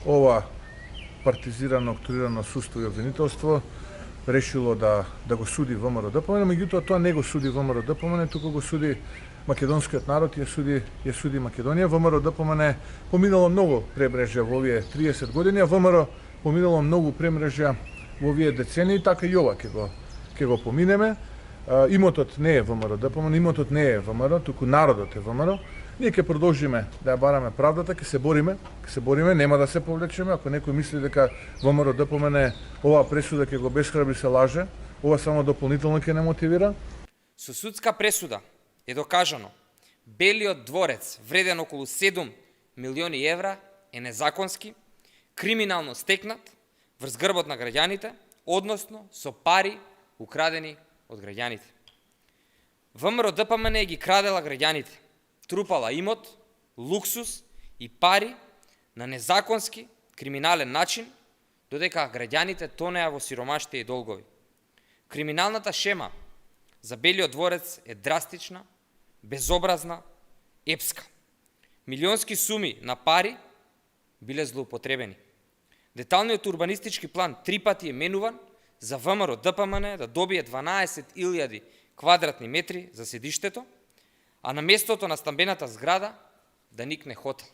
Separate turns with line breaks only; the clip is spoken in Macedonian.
ова партизирано, октрирано судство и обвинителство решило да го суди ВМРО ДПМН, меѓутоа тоа не го суди ВМРО ДПМН, туку го суди македонскиот народ, ја суди Македонија. ВМРО ДПМН поминало многу премрежја во овие 30 години, а ВМРО поминало многу премрежја во овие децении, така и ова ќе го поминеме. Имотот не е ВМРО ДПМН, имотот не е ВМРО, туку народот е ВМРО. Ние ќе продолжиме да ја бараме правдата, ќе се бориме, нема да се повлечеме. Ако некој мисли дека ВМРО ДПМН оваа пресуда ќе го бесхрабри, се лаже. Ова само дополнително ќе не мотивира.
Со судска пресуда е докажано Белиот дворец, вреден околу 7 милиони евра, е незаконски, криминално стекнат врз грбот на граѓаните, односно со пари украдени од граѓаните. ВМРО ДПМН ги крадела граѓаните, трупала имот, луксус и пари на незаконски, криминален начин, додека граѓаните тонеа во сиромаштија и долгови. Криминалната шема за Белиот дворец е драстична, безобразна, епска. Милионски суми на пари биле злоупотребени. Деталниот урбанистички план 3 пати е менуван за ВМРО ДПМН да добие 12.000 квадратни метри за седиштето, а на местото на стамбената зграда да никне хотел.